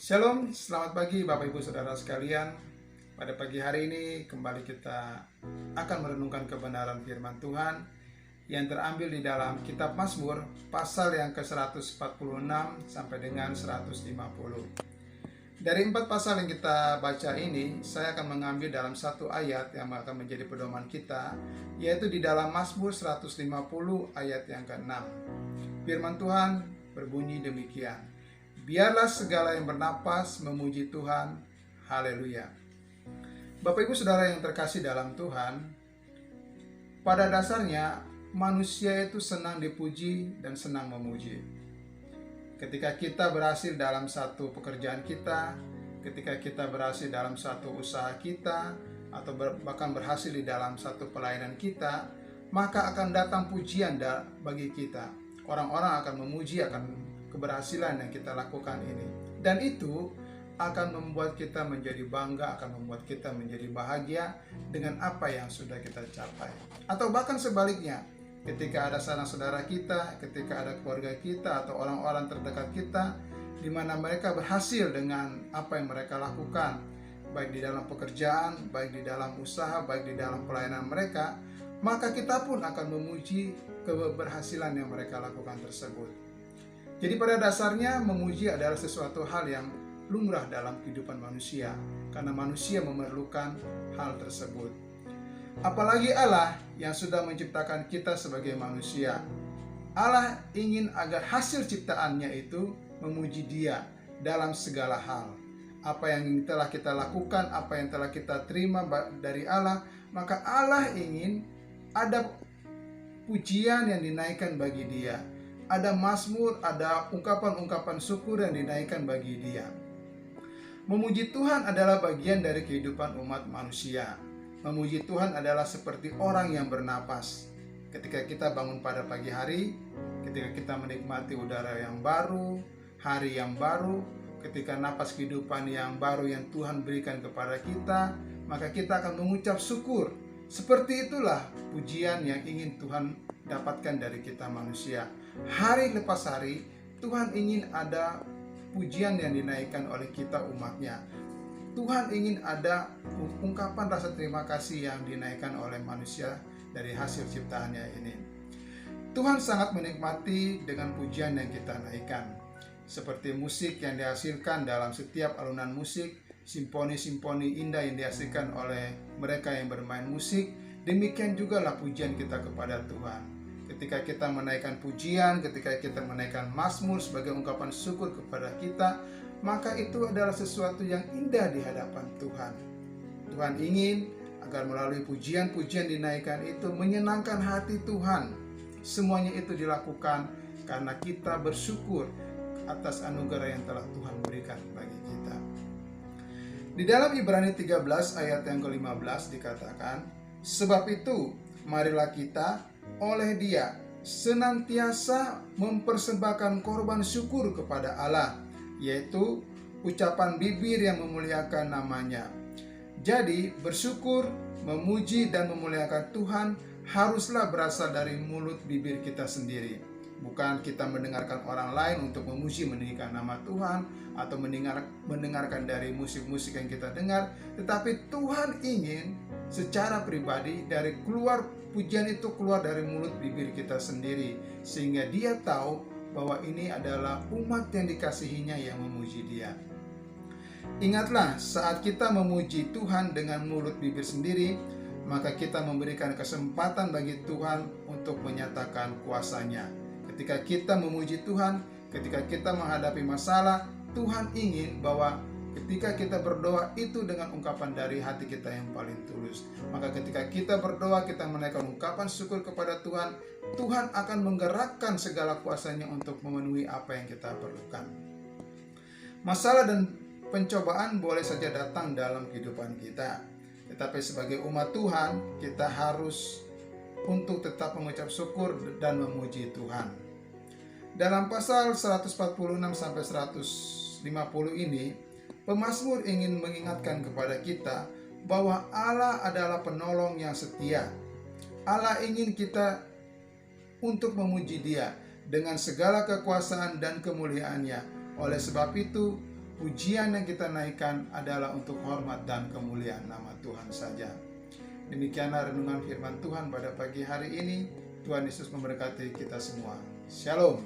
Shalom, selamat pagi Bapak Ibu Saudara sekalian. Pada pagi hari ini kembali kita akan merenungkan kebenaran firman Tuhan yang terambil di dalam kitab Mazmur pasal yang ke-146 sampai dengan 150. Dari 4 pasal yang kita baca ini, saya akan mengambil dalam satu ayat yang akan menjadi pedoman kita, yaitu di dalam Mazmur 150 ayat yang ke-6. Firman Tuhan berbunyi demikian: biarlah segala yang bernapas memuji Tuhan. Haleluya. Bapak Ibu Saudara yang terkasih dalam Tuhan, pada dasarnya manusia itu senang dipuji dan senang memuji. Ketika kita berhasil dalam satu pekerjaan kita, ketika kita berhasil dalam satu usaha kita, atau bahkan berhasil di dalam satu pelayanan kita, maka akan datang pujian bagi kita. Orang-orang akan memuji akan keberhasilan yang kita lakukan ini, dan itu akan membuat kita menjadi bangga, akan membuat kita menjadi bahagia dengan apa yang sudah kita capai. Atau bahkan sebaliknya, ketika ada sanak saudara kita, ketika ada keluarga kita atau orang-orang terdekat kita di mana mereka berhasil dengan apa yang mereka lakukan, baik di dalam pekerjaan, baik di dalam usaha, baik di dalam pelayanan mereka, maka kita pun akan memuji keberhasilan yang mereka lakukan tersebut. Jadi pada dasarnya memuji adalah sesuatu hal yang lumrah dalam kehidupan manusia, karena manusia memerlukan hal tersebut. Apalagi Allah yang sudah menciptakan kita sebagai manusia. Allah ingin agar hasil ciptaannya itu memuji Dia dalam segala hal. Apa yang telah kita lakukan, apa yang telah kita terima dari Allah, maka Allah ingin ada pujian yang dinaikkan bagi Dia. Ada mazmur, ada ungkapan-ungkapan syukur yang dinaikkan bagi Dia. Memuji Tuhan adalah bagian dari kehidupan umat manusia. Memuji Tuhan adalah seperti orang yang bernapas. Ketika kita bangun pada pagi hari, ketika kita menikmati udara yang baru, hari yang baru, ketika napas kehidupan yang baru yang Tuhan berikan kepada kita, maka kita akan mengucap syukur. Seperti itulah pujian yang ingin Tuhan dapatkan dari kita manusia. Hari lepas hari, Tuhan ingin ada pujian yang dinaikkan oleh kita umatnya. Tuhan ingin ada ungkapan rasa terima kasih yang dinaikkan oleh manusia dari hasil ciptaannya ini. Tuhan sangat menikmati dengan pujian yang kita naikkan. Seperti musik yang dihasilkan dalam setiap alunan musik, simponi-simponi indah yang dihasilkan oleh mereka yang bermain musik, demikian juga lah pujian kita kepada Tuhan. Ketika kita menaikkan pujian, ketika kita menaikkan mazmur sebagai ungkapan syukur kepada kita, maka itu adalah sesuatu yang indah di hadapan Tuhan. Tuhan ingin agar melalui pujian-pujian dinaikkan itu menyenangkan hati Tuhan. Semuanya itu dilakukan karena kita bersyukur atas anugerah yang telah Tuhan berikan bagi kita. Di dalam Ibrani 13 ayat yang ke-15 dikatakan, sebab itu marilah kita oleh Dia senantiasa mempersembahkan korban syukur kepada Allah, yaitu ucapan bibir yang memuliakan namanya. Jadi bersyukur, memuji dan memuliakan Tuhan haruslah berasal dari mulut bibir kita sendiri. Bukan kita mendengarkan orang lain untuk memuji meninggikan nama Tuhan, atau mendengarkan dari musik-musik yang kita dengar, tetapi Tuhan ingin secara pribadi dari pujian itu keluar dari mulut bibir kita sendiri, sehingga Dia tahu bahwa ini adalah umat yang dikasihinya yang memuji Dia. Ingatlah, saat kita memuji Tuhan dengan mulut bibir sendiri, maka kita memberikan kesempatan bagi Tuhan untuk menyatakan kuasa-Nya. Ketika kita memuji Tuhan, ketika kita menghadapi masalah, Tuhan ingin bahwa ketika kita berdoa itu dengan ungkapan dari hati kita yang paling tulus. Maka ketika kita berdoa, kita menaikkan ungkapan syukur kepada Tuhan, Tuhan akan menggerakkan segala kuasa-Nya untuk memenuhi apa yang kita perlukan. Masalah dan pencobaan boleh saja datang dalam kehidupan kita, tetapi sebagai umat Tuhan, kita harus untuk tetap mengucap syukur dan memuji Tuhan. Dalam pasal 146 sampai 150 ini, pemazmur ingin mengingatkan kepada kita bahwa Allah adalah penolong yang setia. Allah ingin kita untuk memuji Dia dengan segala kekuasaan dan kemuliaan-Nya. Oleh sebab itu, pujian yang kita naikkan adalah untuk hormat dan kemuliaan nama Tuhan saja. Demikianlah renungan firman Tuhan pada pagi hari ini. Tuhan Yesus memberkati kita semua. Shalom.